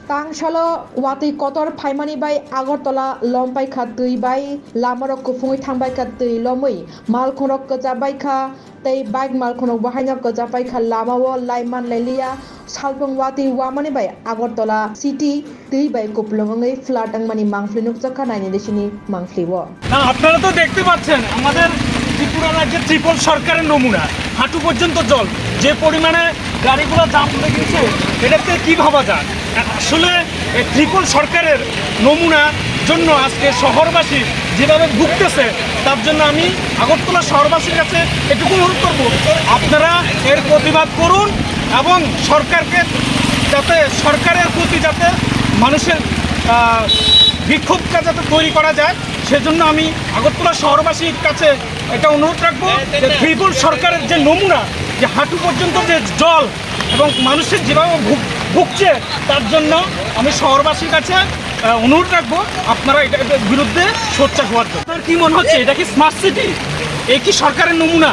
Tangshala wati kotor phaimani bai Agartala lompai kha tui bai lamarok kufungui thangbai kha tui lomui malkhorok kajabai kha tei bike malkhorok bahainok kajabai kha lamao laiman lailia salpung wati wamani bai Agartala city tui bai kuplongai flatang mani mangflinuk chakha naini desini mangfliwo না আপনারা তো দেখতে পাচ্ছেন আমাদের ত্রিপুরা রাজ্যের ত্রিপল সরকারের নমুনা হাঁটু পর্যন্ত জল যে পরিমাণে গাড়িগুলো জাম লেগেছে এটাতে কি ভাবা যায় আসলে এই ত্রিপল সরকারের নমুনা জন্য আজকে শহরবাসী যেভাবে ভুগতেছে তার জন্য আমি আগরতলা শহরবাসীর কাছে এটুকু অনুরোধ করব আপনারা এর প্রতিবাদ করুন এবং সরকারকে যাতে সরকারের প্রতি যাতে মানুষের বিক্ষোভটা যাতে তৈরি করা যায় সেজন্য আমি আগরতলা শহরবাসীর কাছে এটা অনুরোধ রাখবো যে ত্রিপল সরকারের যে নমুনা যে হাঁটু পর্যন্ত যে জল এবং মানুষের যেভাবে ভুগছে তার জন্য আমি শহরবাসীর কাছে অনুরোধ রাখবো আপনারা এটার বিরুদ্ধে সোচ্চার হওয়ার জন্য। আপনার কী মনে হচ্ছে এটা কি স্মার্ট সিটি? এই কি সরকারের নমুনা?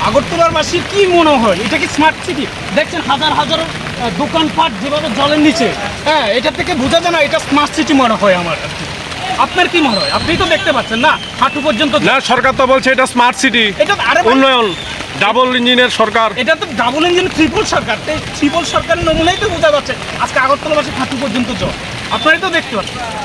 আগরতলারবাসীর কি মনে হয় এটা কি স্মার্ট সিটি? দেখছেন হাজার হাজার দোকানপাট যেভাবে জলের নিচে, হ্যাঁ এটা থেকে বোঝা যায় না এটা স্মার্ট সিটি মনে হয় আমার। আপনার কি মনে হয়? আপনি তো দেখতে পাচ্ছেন না হাঁটু পর্যন্ত। না, সরকার তো বলছে এটা স্মার্ট সিটি, এটা আরে উন্নয়ন ডাবল ইঞ্জিনের সরকার। এটা তো ডাবল ইঞ্জিন ত্রিপল সরকার, ত্রিপল সরকারের নমুনাই তো বোঝা যাচ্ছে আজকে আগরতলাবাসী হাঁটু পর্যন্ত জল। আপনারাই তো দেখতে পাচ্ছেন।